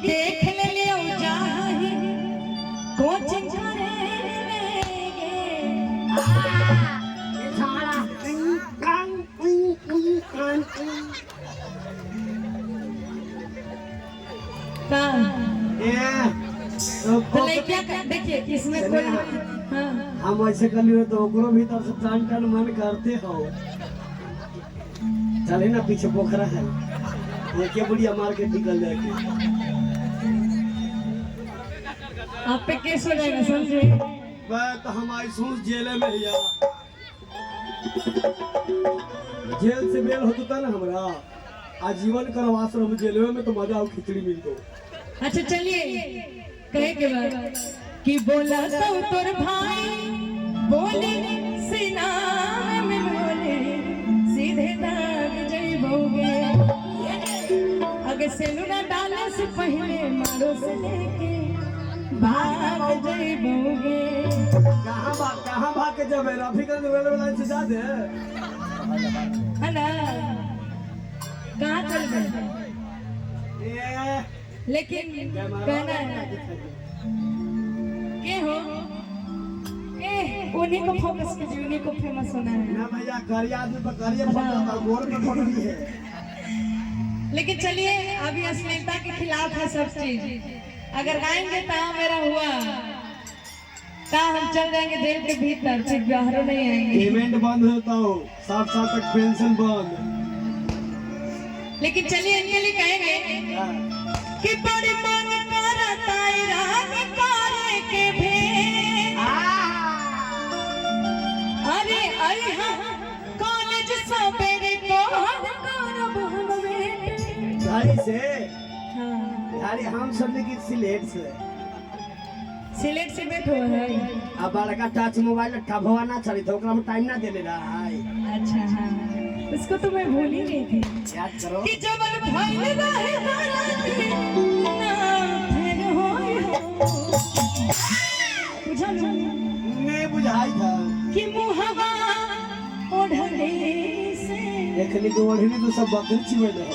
देख ले लियो जाही कोचिंग करेंगे ये साला तो क्या देखिए इसमें कोई हम ऐसे कर लियो तो ओकरो भीतर से टान टान मन करते हो। चले ना पीछे पोखरा है ये बुढ़िया मार के निकल जाएगी। आप पे केस हो जाएगा समझे। वह तो हमारी सोच जेल में या जेल से बेल होता था ना हमारा आजीवन करवाश्रम जेल में तो मजा आओ खिचड़ी मिल दो। अच्छा चलिए कहे के बाद कि बोला तो तोर भाई बोले सीना में बोले सीधे दाग जइबोगे अगर सेनुरा डाले से पहले मारो से लेके भाग जइबोगे। कहाँ भाग के जब रफी कर वेले वाला से जा दे है ना कहाँ चल गए लेकिन कहना है के हो उन्हीं को फोकस कीजिए उन्हीं को फेमस होना है ना भैया करिया आदमी पर करिया फोटो गोर पे फोटो भी है। लेकिन चलिए अभी अश्लीलता के खिलाफ है सब चीज। अगर गाएंगे तो मेरा हुआ तो हम चल जाएंगे जेल के भीतर फिर बाहर नहीं आएंगे। पेमेंट बंद होता हो 7 साल तक पेंशन बंद। लेकिन चलिए इनके लिए कहेंगे कि बड़ी मन करता रानी करे के भें अरे अरे कॉलेज सवेरे को करब हम वेट गाड़ी से हां गाड़ी हम सब लेकिन सिलेट से बैठो है। अब बड़का टच मोबाइल ठभवा ना चली तो ओकरा में टाइम ना देले रहा है। अच्छा हां उसको तो मैं भूल ही गई थी। याद करो कि जब भइल रहे रानी ना फिर होई हो बुझल ने बुझाई था कि मुहवा ओढ़ले से देखली तो ओढ़नी तो सब बकरी चिवे दे।